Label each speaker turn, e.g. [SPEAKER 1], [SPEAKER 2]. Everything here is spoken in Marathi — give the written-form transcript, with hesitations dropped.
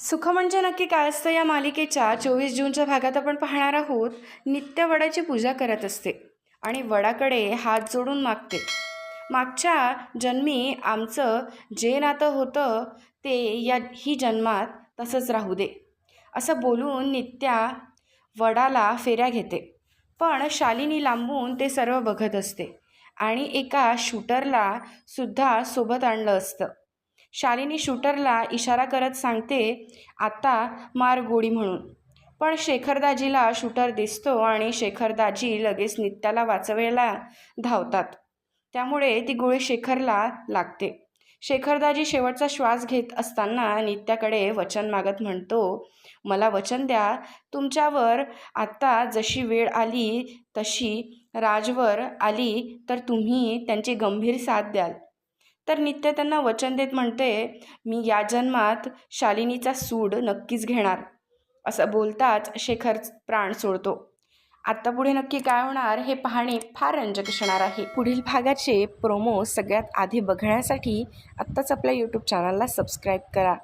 [SPEAKER 1] सुख म्हणजे नक्की काय असतं या मालिकेच्या 24 जूनच्या भागात आपण पाहणार आहोत. नित्य वडाची पूजा करत असते आणि वडाकडे हात जोडून मागते, मागच्या जन्मी आमचं जे नातं होतं ते ही जन्मात तसंच राहू दे, असं बोलून नित्या वडाला फेऱ्या घेते. पण शालिनी लांबून ते सर्व बघत असते आणि एका शूटरला सुद्धा सोबत आणलं असतं. शालिनी शूटरला इशारा करत सांगते, आता मार गोळी म्हणून. पण शेखरदाजीला शूटर दिसतो आणि शेखरदाजी लगेच नित्याला वाचवायला धावतात. त्यामुळे ती गोळी शेखरला लागते. शेखरदाजी शेवटचा श्वास घेत असताना नित्याकडे वचन मागत म्हणतो, मला वचन द्या, तुमच्यावर आत्ता जशी वेळ आली तशी राजवर आली तर तुम्ही त्यांची गंभीर साथ द्याल. तर नित्य त्यांना वचन देत म्हणते, मी या जन्मात शालिनीचा सूड नक्कीच घेणार. असं बोलताच शेखर प्राण सोडतो. आत्ता पुढे नक्की काय होणार हे पाहणे फार रंजक असणार आहे. पुढील भागाचे प्रोमो सगळ्यात आधी बघण्यासाठी आत्ताच आपल्या यूट्यूब चॅनलला सबस्क्राईब करा.